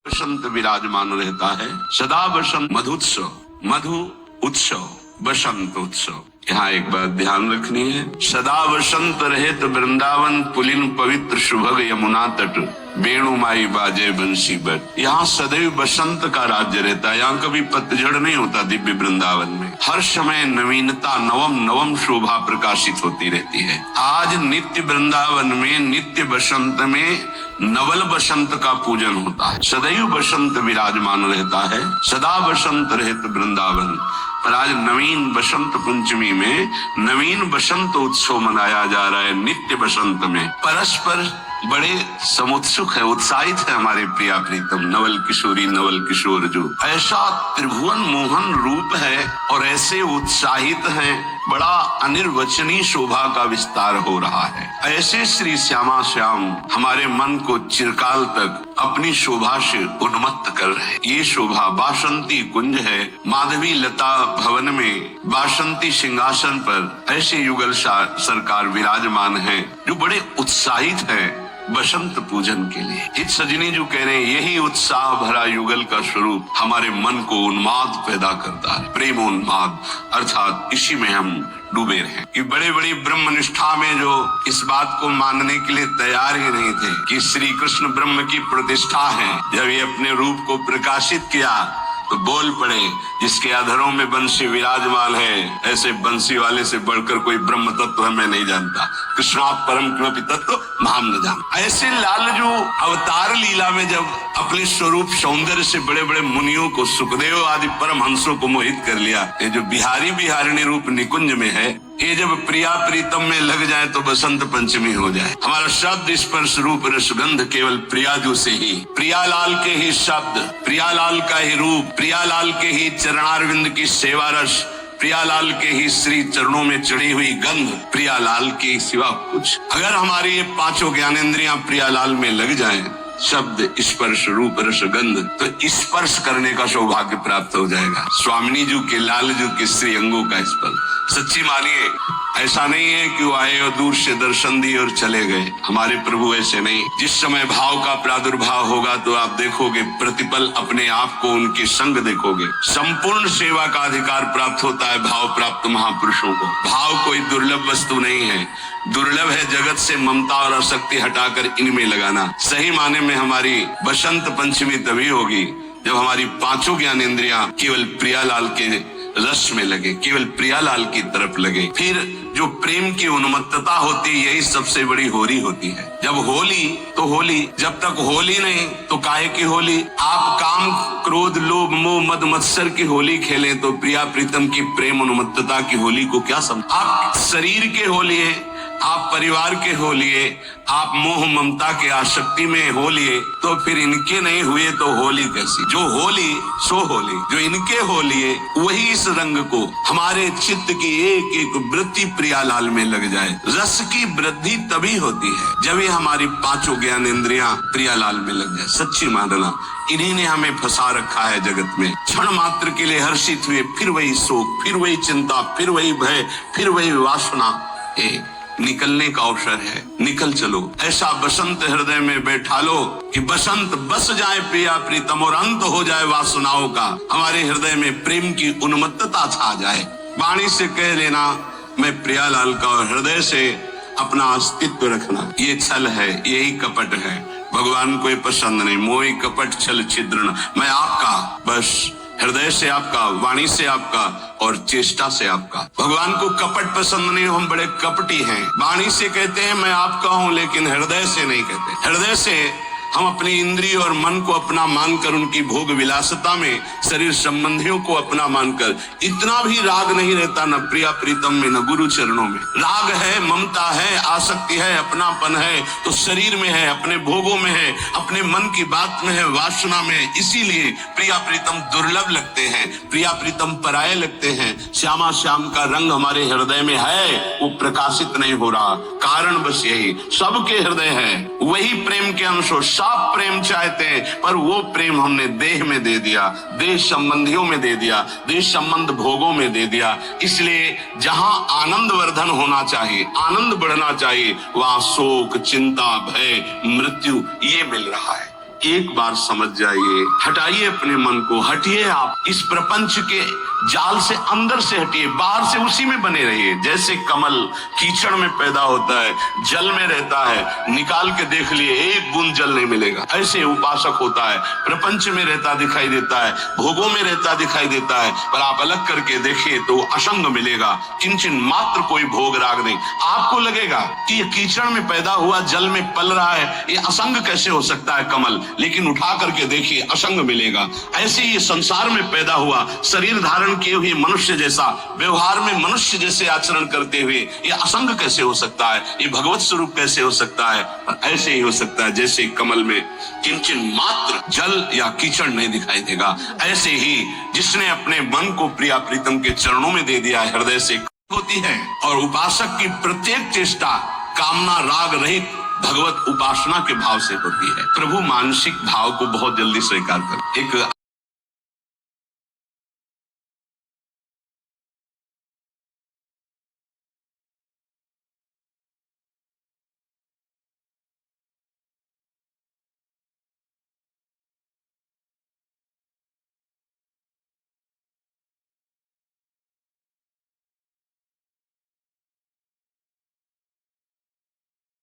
बसंत विराजमान रहता है। सदा बसंत मधुत्सव, मधु उत्सव, बसंत उत्सव। यहाँ एक बात ध्यान रखनी है, सदा बसंत रहे तो वृंदावन पुलिन पवित्र शुभग यमुना तट वेणुमाई बाजे बंसी बट। यहाँ सदैव बसंत का राज्य रहता है। यहाँ कभी पतझड़ नहीं होता। दिव्य वृंदावन में हर समय नवीनता, नवम नवम शोभा प्रकाशित होती रहती है। आज नित्य वृंदावन में, नित्य बसंत में नवल बसंत का पूजन होता है। सदैव बसंत विराजमान रहता है, सदा बसंत रहित वृंदावन। पर आज नवीन बसंत पंचमी में नवीन बसंत उत्सव मनाया जा रहा है। नित्य बसंत में परस्पर बड़े समुत्सुक है, उत्साहित है हमारे प्रिया प्रीतम नवल किशोरी, नवल किशोर जो ऐसा त्रिभुवन मोहन रूप है और ऐसे उत्साहित हैं, बड़ा अनिर्वचनीय शोभा का विस्तार हो रहा है। ऐसे श्री श्यामा श्याम हमारे मन को चिरकाल तक अपनी शोभा से उन्मत्त कर रहे। ये शोभा बासंती कुंज है। माधवी लता भवन में बासंती सिंहासन पर ऐसे युगल सरकार विराजमान है जो बड़े उत्साहित है बसंत पूजन के लिए। हित सजनी जो कह रहे हैं, यही उत्साह भरा युगल का स्वरूप हमारे मन को उन्माद पैदा करता है, प्रेमोन्माद। अर्थात इसी में हम डूबे रहे कि बड़े बड़ी ब्रह्मनिष्ठा में जो इस बात को मानने के लिए तैयार ही नहीं थे कि श्री कृष्ण ब्रह्म की प्रतिष्ठा है। जब ये अपने रूप को प्रकाशित किया तो बोल पड़े, जिसके अधरों में बंसी विराजमान है, ऐसे बंसी वाले से बढ़कर कोई ब्रह्म तत्व है मैं नहीं जानता। कृष्णात् परम किमपि तत्व माम न जान। ऐसे लाल जो अवतार लीला में जब अपने स्वरूप सौंदर्य से बड़े बड़े मुनियों को, सुखदेव आदि परम हंसों को मोहित कर लिया, ये जो बिहारी बिहारिणी रूप निकुंज में है, ये जब प्रिया प्रीतम में लग जाए तो बसंत पंचमी हो जाए। हमारा शब्द स्पर्श रूप रसगंध केवल प्रियाजू से ही, प्रियालाल के ही शब्द, प्रियालाल का ही रूप, प्रियालाल के ही चरणारविंद की सेवा रस, प्रियालाल के ही श्री चरणों में चढ़ी हुई गंध, प्रियालाल के सिवा कुछ। अगर हमारी ये पांचों ज्ञानेंद्रियां प्रियालाल में लग जाएं, शब्द स्पर्श रूप रसगंध, तो स्पर्श करने का सौभाग्य प्राप्त हो जाएगा। स्वामिनी जी के लाल जी के श्री अंगों का स्पर्श। सच्ची मानिए, ऐसा नहीं है कि वो आए और दूर से दर्शन दिए और चले गए। हमारे प्रभु ऐसे नहीं। जिस समय भाव का प्रादुर्भाव होगा तो आप देखोगे प्रतिपल अपने आप को उनके संग देखोगे। संपूर्ण सेवा का अधिकार प्राप्त होता है भाव प्राप्त महापुरुषों को। भाव कोई दुर्लभ वस्तु नहीं है। दुर्लभ है जगत से ममता और आसक्ति हटाकर इनमें लगाना। सही माने में हमारी बसंत पंचमी तभी होगी जब हमारी पांचों ज्ञानेंद्रियां केवल प्रियालाल के रस में लगे, केवल प्रियालाल की तरफ लगे। फिर जो प्रेम की उन्मत्तता होती है, यही सबसे बड़ी होली होती है। जब होली तो होली, जब तक होली नहीं तो काहे की होली। आप काम क्रोध लोभ मोह मद मत्सर की होली खेलें तो प्रिया प्रीतम की प्रेम उन्मत्तता की होली को क्या समझ। आप शरीर के होली है, आप परिवार के हो लिए, आप मोह ममता के आसक्ति में हो लिए, तो फिर इनके नहीं हुए तो होली कैसी। जो होली सो होली, जो इनके हो लिए वही इस रंग को हमारे चित्त की एक एक वृत्ति प्रियालाल में लग जाए। रस की वृद्धि तभी होती है जब ये हमारी पांचों ज्ञानेंद्रियां प्रियालाल में लग जाए। सच्ची मानना, इन्हीं ने हमें फंसा रखा है जगत में। क्षण मात्र के लिए हर्षित हुए, फिर वही शोक, फिर वही चिंता, फिर वही भय, फिर वही वासना। निकलने का अवसर है, निकल चलो। ऐसा बसंत हृदय में बैठा लो कि बसंत बस जाए प्रिया प्रीतम और अंत हो जाए वासनाओं का। हमारे हृदय में प्रेम की उन्मत्तता छा जाए। वाणी से कह लेना मैं प्रियालाल का, और हृदय से अपना अस्तित्व रखना। ये छल है, यही कपट है। भगवान को ये पसंद नहीं। मोहि कपट छल छिद्र, मैं आपका, बस हृदय से आपका, वाणी से आपका और चेष्टा से आपका। भगवान को कपट पसंद नहीं। हम बड़े कपटी हैं। वाणी से कहते हैं मैं आपका हूं, लेकिन हृदय से नहीं कहते। हृदय से हम अपनी इंद्रिय और मन को अपना मानकर, उनकी भोग विलासता में शरीर संबंधियों को अपना मानकर इतना भी राग नहीं रहता, न प्रिया प्रीतम में न गुरु चरणों में। राग है, ममता है, आसक्ति है, अपनापन है तो शरीर में है, अपने भोगों में है, अपने मन की बात में है, वासना में। इसीलिए प्रिया प्रीतम दुर्लभ लगते हैं, प्रिया प्रीतम पराये लगते हैं। श्यामा श्याम का रंग हमारे हृदय में है, वो प्रकाशित नहीं हो रहा। कारण बस यही, सबके हृदय है वही प्रेम के अंश। सब प्रेम चाहते हैं, पर वो प्रेम हमने देह में दे दिया, देह संबंधियों में दे दिया, देह संबंध भोगों में दे दिया। इसलिए जहां आनंद वर्धन होना चाहिए, आनंद बढ़ना चाहिए, वहां शोक, चिंता, भय, मृत्यु ये मिल रहा है। एक बार समझ जाइए, हटाइए अपने मन को, हटिए आप इस प्रपंच के जाल से, अंदर से हटिए, बाहर से उसी में बने रहिए। जैसे कमल कीचड़ में पैदा होता है, जल में रहता है, निकाल के देख लिए एक बूंद जल नहीं मिलेगा, ऐसे उपासक होता है, प्रपंच में रहता दिखाई देता है, भोगों में रहता दिखाई देता है, पर आप अलग करके देखिए तो असंग मिलेगा, किंचन मात्र कोई भोग राग नहीं। आपको लगेगा कि ये कीचड़ में पैदा हुआ, जल में पल रहा है, ये असंग कैसे हो सकता है कमल, लेकिन उठा करके देखिए असंग मिलेगा। ऐसे ये संसार में पैदा हुआ, शरीर धारण किए हुए मनुष्य जैसा, व्यवहार में मनुष्य जैसे आचरण करते हुए, ये असंग कैसे हो सकता है, ये भगवत स्वरूप कैसे हो सकता है। ऐसे ही हो सकता है जैसे कमल में किंचन मात्र जल या कीचड़ नहीं दिखाई देगा, ऐसे ही जिसने अपने मन को प्रिया प्रीतम के चरणों में दे दिया, हृदय से होती है। और उपासक की प्रत्येक चेष्टा कामना राग रहित भगवत उपासना के भाव से होती है। प्रभु मानसिक भाव को बहुत जल्दी स्वीकार कर। एक